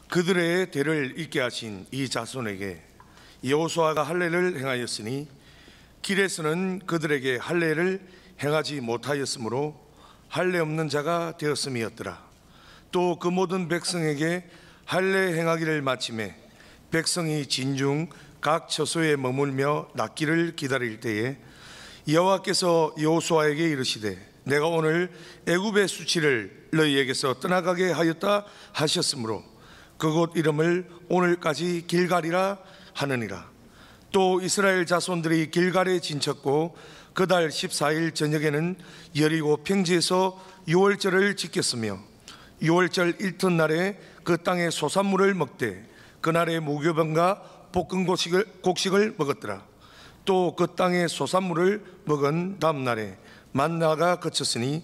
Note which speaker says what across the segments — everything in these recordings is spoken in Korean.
Speaker 1: 그들의 대를 잇게 하신 이 자손에게 여호수아가 할례를 행하였으니 길에서는 그들에게 할례를 행하지 못하였으므로 할례 없는 자가 되었음이었더라. 또 그 모든 백성에게 할례 행하기를 마침에 백성이 진중 각 처소에 머물며 낫기를 기다릴 때에 여호와께서 여호수아에게 이르시되 내가 오늘 애굽의 수치를 너희에게서 떠나가게 하였다 하셨으므로 그곳 이름을 오늘까지 길갈이라 하느니라. 또 이스라엘 자손들이 길갈에 진쳤고 그달 14일 저녁에는 여리고 평지에서 유월절을 지켰으며 유월절 이튿날에 그 땅의 소산물을 먹되 그날에 무교병과 볶은 곡식을 먹었더라. 또 그 땅의 소산물을 먹은 다음 날에 만나가 그쳤으니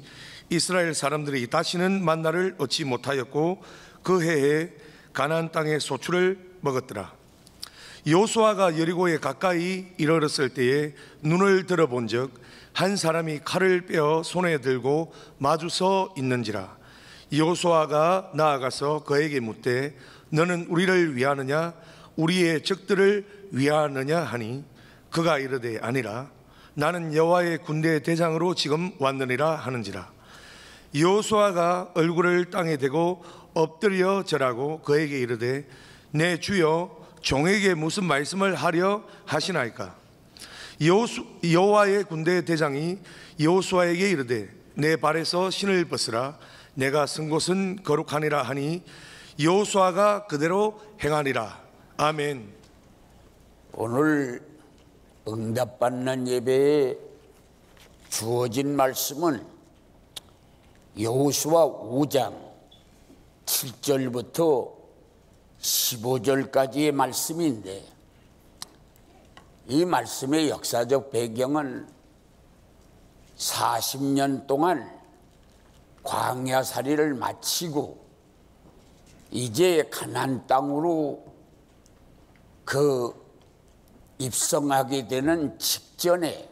Speaker 1: 이스라엘 사람들이 다시는 만나를 얻지 못하였고 그 해에 가나안 땅의 소출을 먹었더라. 여호수아가 여리고에 가까이 이르렀을 때에 눈을 들어본즉 한 사람이 칼을 빼어 손에 들고 마주서 있는지라. 여호수아가 나아가서 그에게 묻되 너는 우리를 위하느냐 우리의 적들을 위하느냐 하니 그가 이르되 아니라 나는 여호와의 군대 대장으로 지금 왔느니라 하는지라. 여호수아가 얼굴을 땅에 대고 엎드려 절하고 그에게 이르되 내 주여 종에게 무슨 말씀을 하려 하시나이까. 여호와의 군대 대장이 여호수아에게 이르되 내 발에서 신을 벗으라 내가 쓴 곳은 거룩하니라 하니 여호수아가 그대로 행하니라. 아멘.
Speaker 2: 오늘 응답받는 예배에 주어진 말씀은 여호수아 5장 7절부터 15절까지의 말씀인데 이 말씀의 역사적 배경은 40년 동안 광야살이를 마치고 이제 가나안 땅으로 입성하게 되는 직전에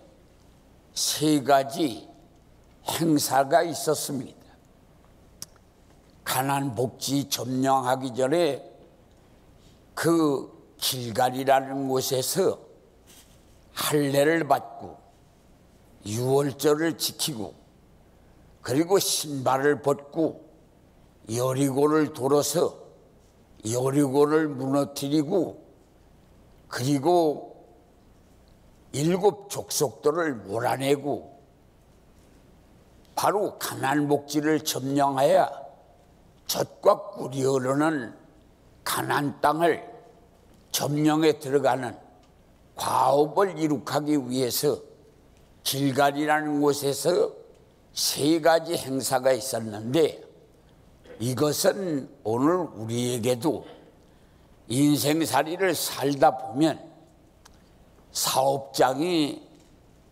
Speaker 2: 세 가지 행사가 있었습니다. 가나안 복지 점령하기 전에 그 길갈이라는 곳에서 할례를 받고 유월절을 지키고 그리고 신발을 벗고 여리고를 돌아서 여리고를 무너뜨리고 그리고 7 족속들을 몰아내고 바로 가나안 복지를 점령하여 젖과 꿀이 흐르는 가나안 땅을 점령에 들어가는 과업을 이룩하기 위해서 길갈이라는 곳에서 세 가지 행사가 있었는데 이것은 오늘 우리에게도 인생살이를 살다 보면 사업장이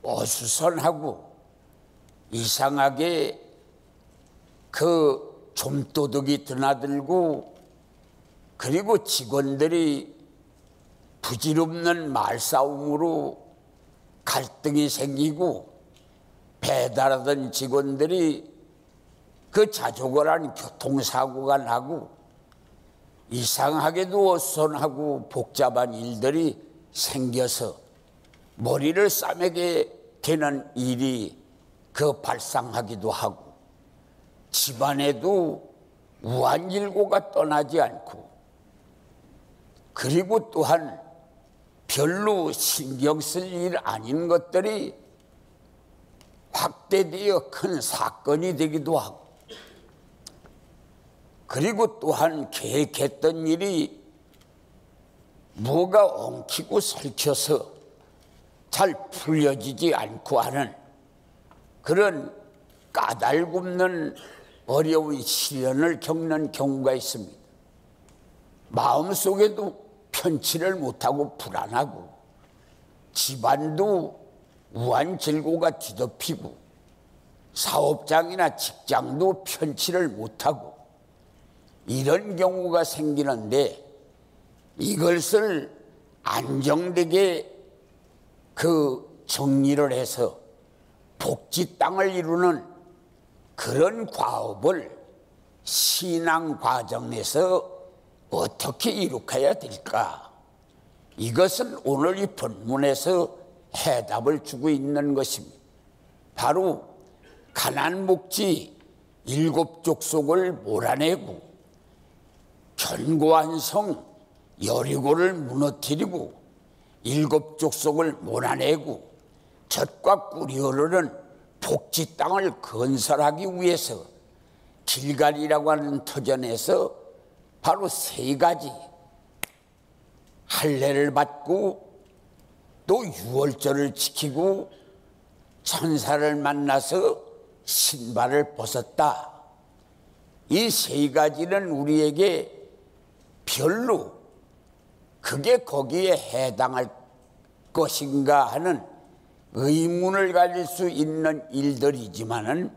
Speaker 2: 어수선하고 이상하게 좀도둑이 드나들고 그리고 직원들이 부질없는 말싸움으로 갈등이 생기고 배달하던 직원들이 자족을 교통사고가 나고 이상하게도 어수선하고 복잡한 일들이 생겨서 머리를 싸매게 되는 일이 발생하기도 하고 집안에도 우환일고가 떠나지 않고 그리고 또한 별로 신경 쓸 일 아닌 것들이 확대되어 큰 사건이 되기도 하고 그리고 또한 계획했던 일이 뭐가 엉키고 설켜서 잘 풀려지지 않고 하는 그런 까닭없는 어려운 시련을 겪는 경우가 있습니다. 마음속에도 편치를 못하고 불안하고 집안도 우환질고가 뒤덮이고 사업장이나 직장도 편치를 못하고 이런 경우가 생기는데 이것을 안정되게 정리를 해서 복지 땅을 이루는 그런 과업을 신앙 과정에서 어떻게 이룩해야 될까? 이것은 오늘 이 본문에서 해답을 주고 있는 것입니다. 바로 가나안 목지 7 족속을 몰아내고 견고한 성 여리고를 무너뜨리고 7 족속을 몰아내고 젖과 꿀이 흐르는 복지 땅을 건설하기 위해서 길갈이라고 하는 터전에서 바로 3가지 할례를 받고 또 유월절을 지키고 천사를 만나서 신발을 벗었다. 이 3가지는 우리에게 별로 그게 거기에 해당할 것인가 하는 의문을 가질 수 있는 일들이지만은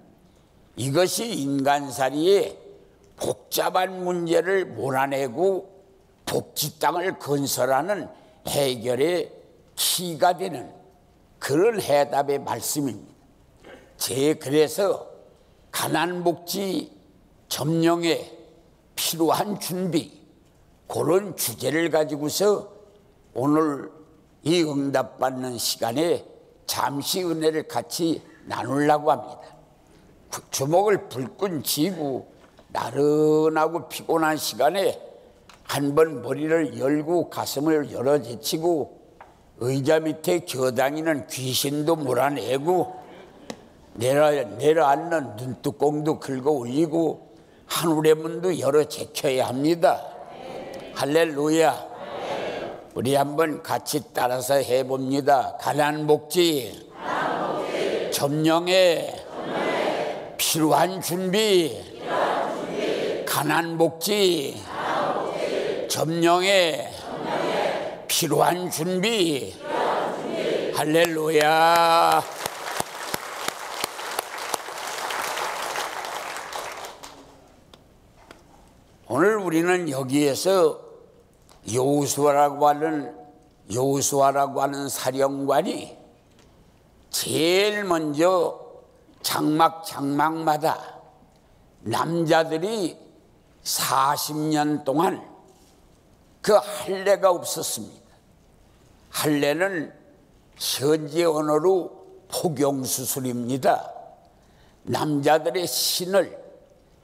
Speaker 2: 이것이 인간살이의 복잡한 문제를 몰아내고 복지 땅을 건설하는 해결의 키가 되는 그런 해답의 말씀입니다. 그래서 가나안 복지 점령에 필요한 준비, 그런 주제를 가지고서 오늘 이 응답받는 시간에 잠시 은혜를 같이 나누려고 합니다. 주먹을 불끈 쥐고 나른하고 피곤한 시간에 한번 머리를 열고 가슴을 열어 제치고 의자 밑에 겨다니는 귀신도 몰아내고 내려앉는 눈뚜껑도 긁어 올리고 하늘의 문도 열어 제쳐야 합니다. 할렐루야. 우리 한번 같이 따라서 해봅니다. 가나안 복지 점령에 필요한 준비. 가나안 복지 점령에 필요한 준비. 할렐루야. 오늘 우리는 여기에서 여호수아라고 하는 사령관이 제일 먼저 장막마다 남자들이 40년 동안 그 할례가 없었습니다. 할례는 현지 언어로 포경수술입니다. 남자들의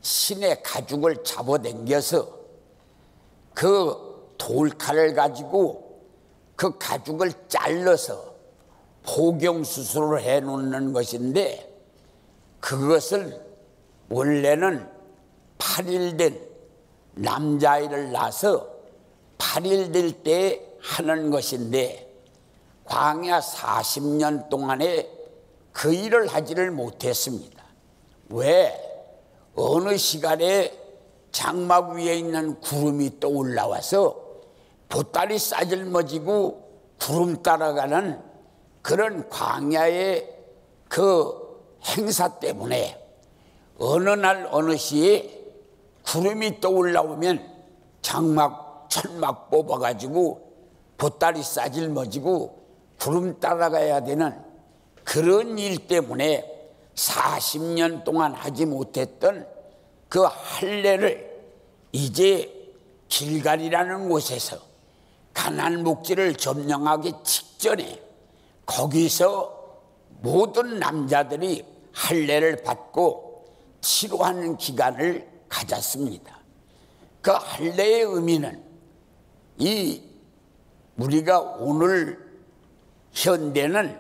Speaker 2: 신의 가죽을 잡아당겨서 그 돌칼을 가지고 그 가죽을 잘라서 포경수술을 해놓는 것인데, 그것을 원래는 8일 된 남자아이를 낳아서 8일 될 때 하는 것인데, 광야 40년 동안에 그 일을 하지를 못했습니다. 왜? 어느 시간에 장막 위에 있는 구름이 또 올라와서 보따리 싸질머지고 구름 따라가는 그런 광야의 그 행사 때문에 어느 날 어느 시에 구름이 또 올라오면 철막 뽑아가지고 보따리 싸질머지고 구름 따라가야 되는 그런 일 때문에 40년 동안 하지 못했던 그 할례를 이제 길갈이라는 곳에서 가나안 목지를 점령하기 직전에 거기서 모든 남자들이 할례를 받고 치료하는 기간을 가졌습니다. 그 할례의 의미는 우리가 오늘 현대는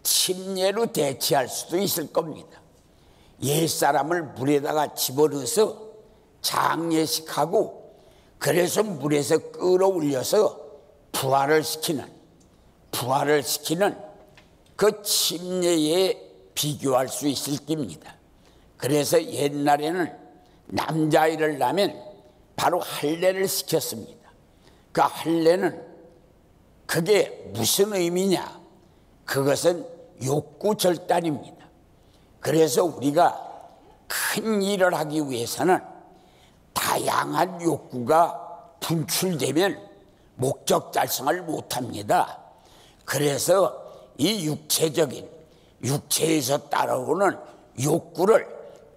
Speaker 2: 침례로 대체할 수도 있을 겁니다. 옛사람을 물에다가 집어넣어서 장례식하고 그래서 물에서 끌어올려서 부활을 시키는 그 침례에 비교할 수 있을 겁니다. 그래서 옛날에는 남자아이를 낳으면 바로 할례를 시켰습니다. 그 할례는 그게 무슨 의미냐? 그것은 욕구 절단입니다. 그래서 우리가 큰 일을 하기 위해서는 다양한 욕구가 분출되면 목적 달성을 못합니다. 그래서 이 육체에서 따라오는 욕구를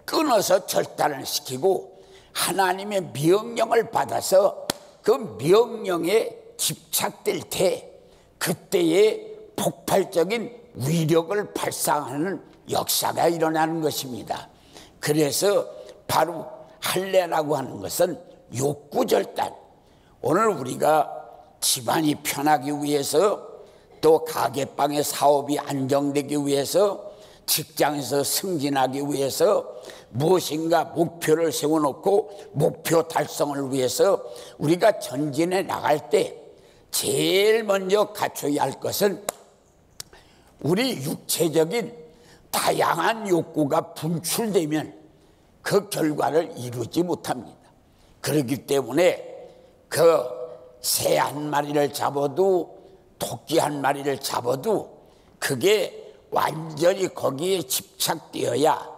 Speaker 2: 끊어서 절단을 시키고 하나님의 명령을 받아서 그 명령에 집착될 때 그때의 폭발적인 위력을 발산하는 역사가 일어나는 것입니다. 그래서 바로 할례라고 하는 것은 욕구절단. 오늘 우리가 집안이 편하기 위해서, 또 가게방의 사업이 안정되기 위해서, 직장에서 승진하기 위해서 무엇인가 목표를 세워놓고 목표 달성을 위해서 우리가 전진해 나갈 때 제일 먼저 갖춰야 할 것은 우리 육체적인 다양한 욕구가 분출되면 그 결과를 이루지 못합니다. 그렇기 때문에 그 새 한 마리를 잡아도, 토끼 한 마리를 잡아도 그게 완전히 거기에 집착되어야,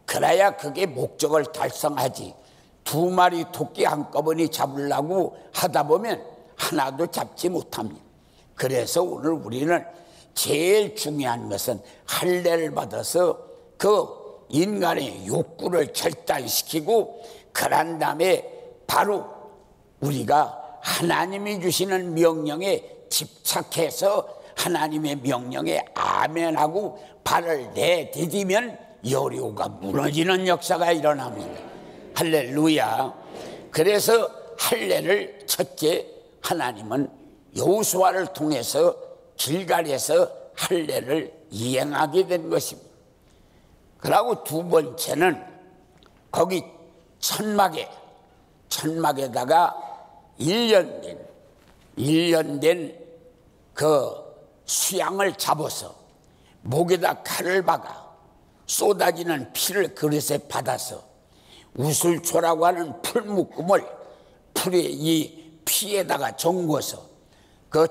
Speaker 2: 그래야 그게 목적을 달성하지. 두 마리 토끼 한꺼번에 잡으려고 하다 보면 하나도 잡지 못합니다. 그래서 오늘 우리는 제일 중요한 것은 할례를 받아서 그 인간의 욕구를 절단시키고, 그런 다음에 바로 우리가 하나님이 주시는 명령에 집착해서 하나님의 명령에 아멘하고 발을 내디디면 여리고가 무너지는 역사가 일어납니다. 할렐루야. 그래서 할례를 첫째 하나님은 여호수아를 통해서 길갈에서 할례를 이행하게 된 것입니다. 그리고 두 번째는 거기 천막에다가 1년 된 그 수양을 잡아서 목에다 칼을 박아 쏟아지는 피를 그릇에 받아서 우슬초라고 하는 풀묶음을 풀에 이 피에다가 정궈서 그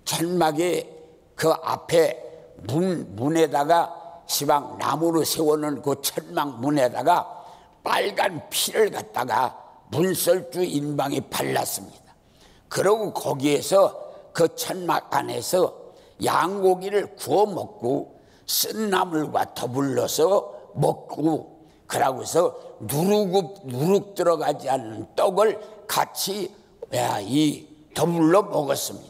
Speaker 2: 천막의 그 앞에 문에다가 시방 나무로 세워놓은 그 천막 문에다가 빨간 피를 갖다가 문설주 인방에 발랐습니다. 그러고 거기에서 그 천막 안에서 양고기를 구워 먹고 쓴나물과 더불러서 먹고, 그러고서 누룩 들어가지 않는 떡을 같이 더불러 먹었습니다.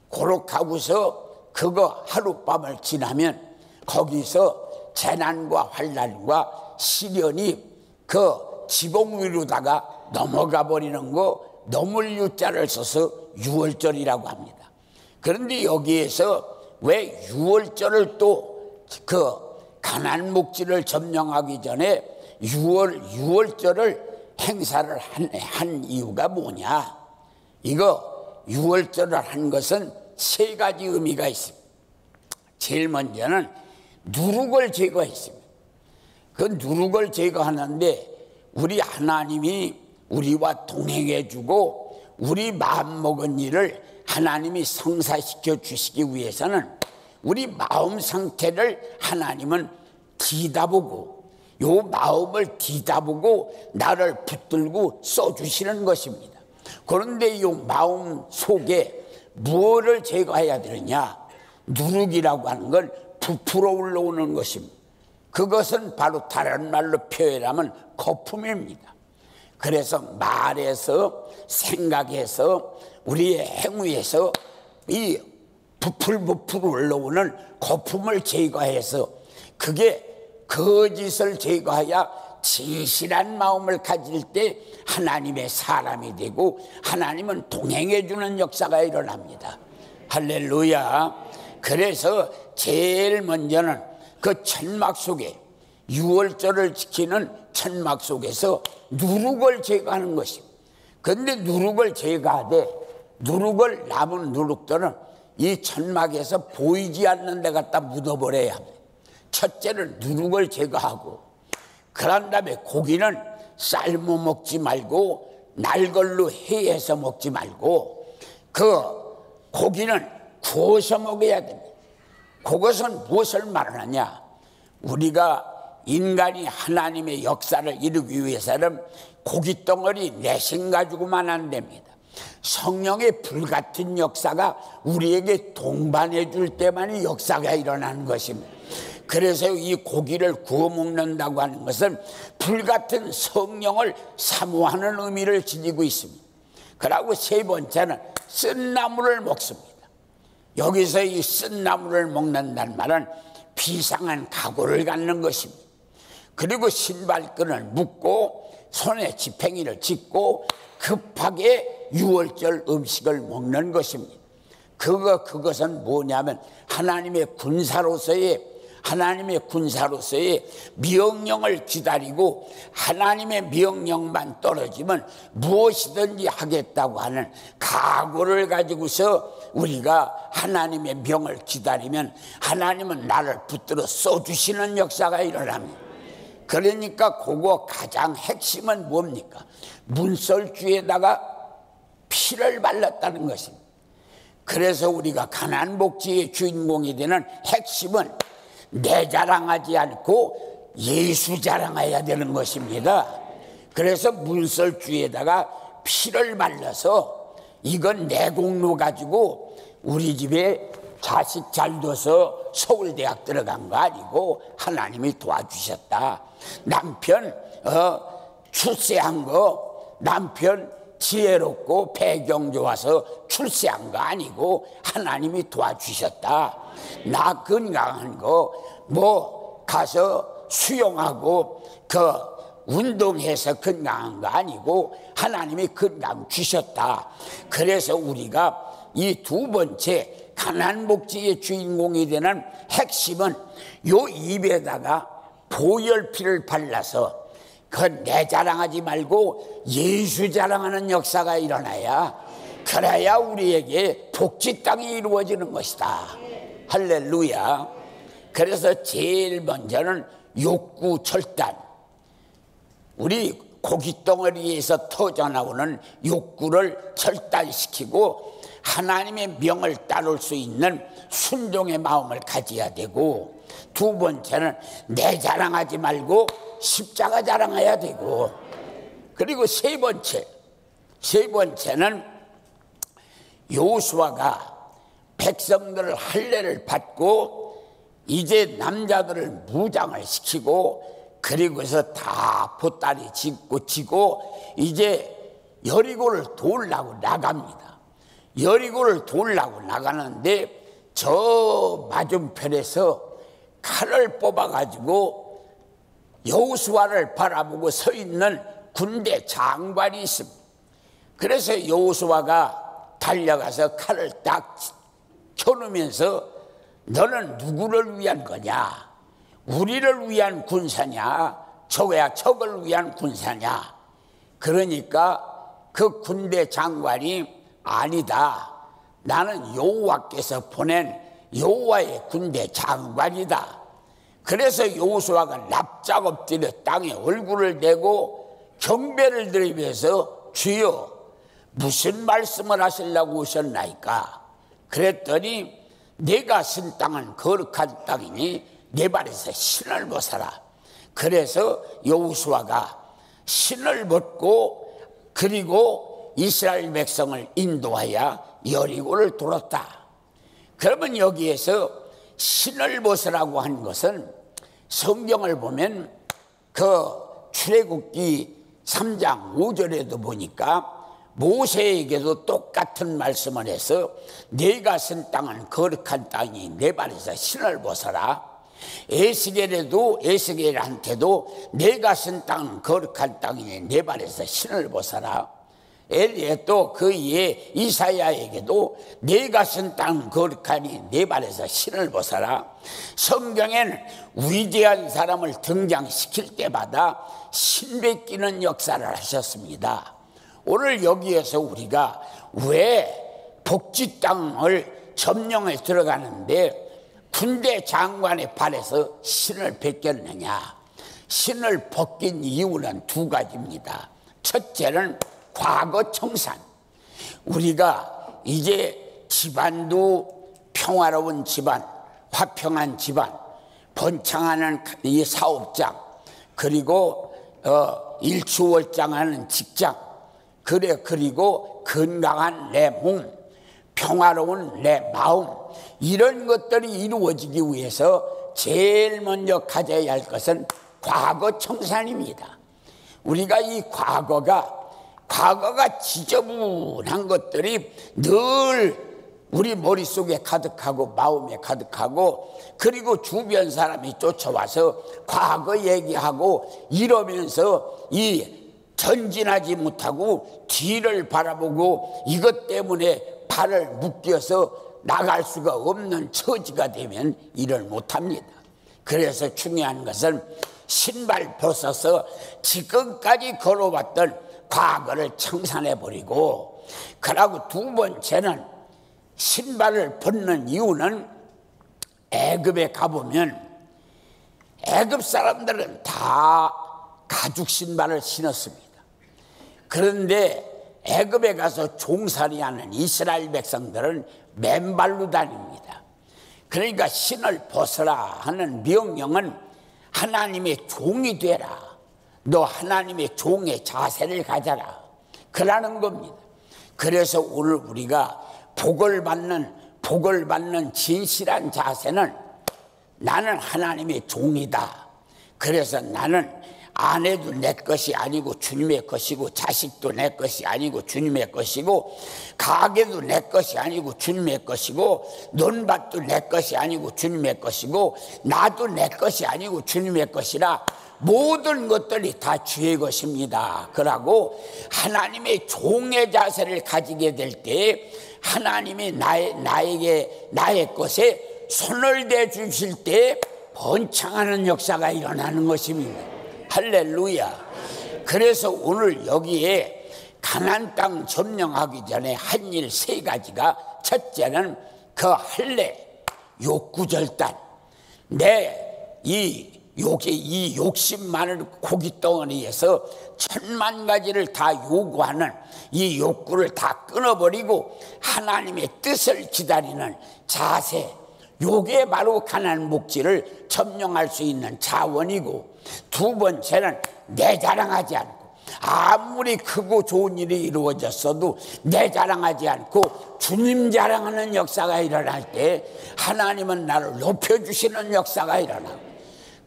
Speaker 2: 그렇게 하고서 그거 하룻밤을 지나면 거기서 재난과 환난과 시련이 그 지붕 위로다가 넘어가 버리는 거, 넘을 유자를 써서 유월절이라고 합니다. 그런데 여기에서 왜 유월절을 또 그 가난 목지를 점령하기 전에 유월절을 행사를 한 이유가 뭐냐? 이거 유월절을 한 것은 세 가지 의미가 있습니다. 제일 먼저는 누룩을 제거했습니다. 그 누룩을 제거하는데 우리 하나님이 우리와 동행해 주고 우리 마음먹은 일을 하나님이 성사시켜 주시기 위해서는 우리 마음 상태를 하나님은 뒤다보고, 요 마음을 뒤다보고 나를 붙들고 써주시는 것입니다. 그런데 이 마음 속에 무엇을 제거해야 되느냐? 누룩이라고 하는 건 부풀어 올라오는 것입니다. 그것은 바로 다른 말로 표현하면 거품입니다. 그래서 말에서, 생각에서, 우리의 행위에서 이 부풀 올라오는 거품을 제거해서, 그게 거짓을 제거하여 진실한 마음을 가질 때 하나님의 사람이 되고 하나님은 동행해 주는 역사가 일어납니다. 할렐루야. 그래서 제일 먼저는 그 천막 속에, 유월절을 지키는 천막 속에서 누룩을 제거하는 것입니다. 그런데 누룩을 제거하되, 남은 누룩들은 이 천막에서 보이지 않는 데 갖다 묻어버려야 합니다. 첫째는 누룩을 제거하고, 그런 다음에 고기는 삶아 먹지 말고 날 걸로 해서 먹지 말고 그 고기는 구워서 먹어야 됩니다. 그것은 무엇을 말하느냐? 우리가 인간이 하나님의 역사를 이루기 위해서는 고깃덩어리 내심 가지고만 안 됩니다. 성령의 불같은 역사가 우리에게 동반해 줄 때만이 역사가 일어나는 것입니다. 그래서 이 고기를 구워 먹는다고 하는 것은 불같은 성령을 사모하는 의미를 지니고 있습니다. 그리고 세 번째는 쓴 나무를 먹습니다. 여기서 이 쓴 나무를 먹는다는 말은 비상한 각오를 갖는 것입니다. 그리고 신발끈을 묶고 손에 지팽이를 짚고 급하게 유월절 음식을 먹는 것입니다. 그것은 뭐냐면 하나님의 군사로서의 명령을 기다리고 하나님의 명령만 떨어지면 무엇이든지 하겠다고 하는 각오를 가지고서 우리가 하나님의 명을 기다리면 하나님은 나를 붙들어 써주시는 역사가 일어납니다. 그러니까 그거 가장 핵심은 뭡니까? 문설주에다가 피를 발랐다는 것입니다. 그래서 우리가 가나안 복지의 주인공이 되는 핵심은 내 자랑하지 않고 예수 자랑해야 되는 것입니다. 그래서 문설주에다가 피를 발라서 이건 내 공로 가지고 우리 집에 자식 잘 둬서 서울대학 들어간 거 아니고 하나님이 도와주셨다. 남편 출세한 거, 남편 지혜롭고 배경 좋아서 출세한 거 아니고 하나님이 도와주셨다. 나 건강한 거 뭐 가서 수영하고 운동해서 건강한 거 아니고 하나님이 건강 주셨다. 그래서 우리가 이 두 번째 가나안 복지의 주인공이 되는 핵심은 요 입에다가 보혈피를 발라서 내 자랑하지 말고 예수 자랑하는 역사가 일어나야, 그래야 우리에게 복지 땅이 이루어지는 것이다. 할렐루야. 그래서 제일 먼저는 욕구 절단, 우리 고깃덩어리에서 터져나오는 욕구를 절단시키고 하나님의 명을 따를 수 있는 순종의 마음을 가져야 되고, 두 번째는 내 자랑하지 말고 십자가 자랑해야 되고, 그리고 세 번째는 여호수아가 백성들을 할례를 받고 이제 남자들을 무장을 시키고 그리고서 다 보따리 지고 이제 여리고를 도우려고 나갑니다. 여리고를 도우려고 나가는데 저 맞은편에서 칼을 뽑아가지고 여호수아를 바라보고 서 있는 군대 장관이 있습니다. 그래서 여호수아가 달려가서 칼을 딱 켜놓으면서 너는 누구를 위한 거냐? 우리를 위한 군사냐? 적을 위한 군사냐? 그러니까 그 군대 장관이 아니다. 나는 여호와께서 보낸 여호와의 군대 장관이다. 그래서 여호수아가 납작 엎드려 땅에 얼굴을 대고 경배를 드리면서 주여 무슨 말씀을 하시려고 오셨나이까? 그랬더니 내가 쓴 땅은 거룩한 땅이니 내 발에서 신을 벗어라. 그래서 여호수아가 신을 벗고 그리고 이스라엘 백성을 인도하여 여리고를 돌았다. 그러면 여기에서 신을 벗으라고 한 것은 성경을 보면 출애굽기 3장 5절에도 보니까 모세에게도 똑같은 말씀을 해서 내가 쓴 땅은 거룩한 땅이 내 발에서 신을 벗어라. 에스겔한테도 내가 쓴 땅은 거룩한 땅이니 내 발에서 신을 벗어라. 또 그 이에 이사야에게도 내가 쓴 땅은 거룩하니 내 발에서 신을 벗어라. 성경에는 위대한 사람을 등장시킬 때마다 신 베끼는 역사를 하셨습니다. 오늘 여기에서 우리가 왜 복지 땅을 점령해 들어가는데 군대 장관의 발에서 신을 벗겼느냐? 신을 벗긴 이유는 두 가지입니다. 첫째는 과거 청산. 우리가 이제 집안도 평화로운 집안, 화평한 집안, 번창하는 이 사업장, 그리고 일추월장하는 직장, 그리고 건강한 내 몸, 평화로운 내 마음, 이런 것들이 이루어지기 위해서 제일 먼저 가져야 할 것은 과거 청산입니다. 우리가 이 과거가 과거가 지저분한 것들이 늘 우리 머릿속에 가득하고 마음에 가득하고, 그리고 주변 사람이 쫓아와서 과거 얘기하고 이러면서 이 전진하지 못하고 뒤를 바라보고 이것 때문에 발을 묶여서 나갈 수가 없는 처지가 되면 일을 못합니다. 그래서 중요한 것은 신발 벗어서 지금까지 걸어왔던 과거를 청산해버리고, 그러고 두 번째는 신발을 벗는 이유는 애굽에 가보면 애굽 사람들은 다 가죽 신발을 신었습니다. 그런데 애굽에 가서 종살이하는 이스라엘 백성들은 맨발로 다닙니다. 그러니까 신을 벗어라 하는 명령은 하나님의 종이 되라, 너 하나님의 종의 자세를 가져라, 그러는 겁니다. 그래서 오늘 우리가 복을 받는 진실한 자세는 나는 하나님의 종이다. 그래서 나는 아내도 내 것이 아니고 주님의 것이고, 자식도 내 것이 아니고 주님의 것이고, 가게도 내 것이 아니고 주님의 것이고, 논밭도 내 것이 아니고 주님의 것이고, 나도 내 것이 아니고 주님의 것이라 모든 것들이 다 주의 것입니다. 그러고 하나님의 종의 자세를 가지게 될 때 하나님이 나의 것에 손을 대 주실 때 번창하는 역사가 일어나는 것입니다. 할렐루야. 그래서 오늘 여기에 가나안 땅 점령하기 전에 한 일 세 가지가, 첫째는 그 할례, 욕구절단. 이 욕심 많은 고깃덩어리에서 천만 가지를 다 요구하는 이 욕구를 다 끊어버리고 하나님의 뜻을 기다리는 자세, 요게 바로 가나안 목지를 점령할 수 있는 자원이고, 두 번째는 내 자랑하지 않고, 아무리 크고 좋은 일이 이루어졌어도 내 자랑하지 않고 주님 자랑하는 역사가 일어날 때 하나님은 나를 높여주시는 역사가 일어나고,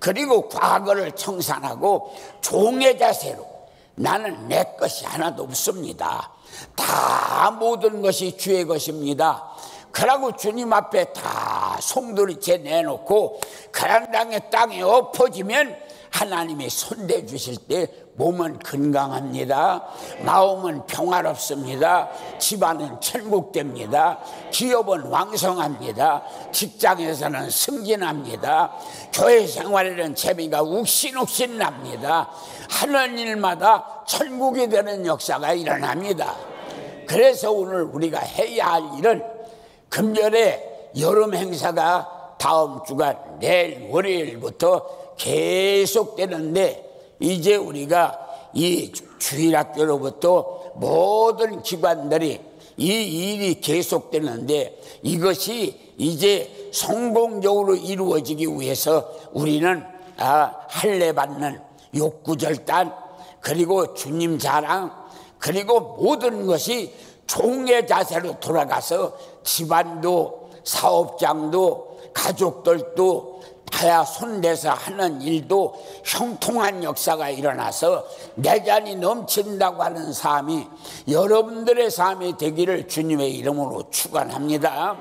Speaker 2: 그리고 과거를 청산하고 종의 자세로 나는 내 것이 하나도 없습니다. 다 모든 것이 주의 것입니다. 그러고 주님 앞에 다 송두리째 내놓고 가나안 땅에 엎어지면 하나님이 손대 주실 때 몸은 건강합니다. 마음은 평화롭습니다. 집안은 천국됩니다. 기업은 왕성합니다. 직장에서는 승진합니다. 교회 생활에는 재미가 욱신욱신 납니다. 하는 일마다 천국이 되는 역사가 일어납니다. 그래서 오늘 우리가 해야 할 일은, 금년에 여름 행사가 다음 주간 내일 월요일부터 계속되는데, 이제 우리가 이 주일학교로부터 모든 기관들이 이 일이 계속되는데, 이것이 이제 성공적으로 이루어지기 위해서 우리는 할례 받는 욕구절단, 그리고 주님 자랑, 그리고 모든 것이 종의 자세로 돌아가서 집안도 사업장도 가족들도 다야 손대서 하는 일도 형통한 역사가 일어나서 내 잔이 넘친다고 하는 삶이 여러분들의 삶이 되기를 주님의 이름으로 축원합니다.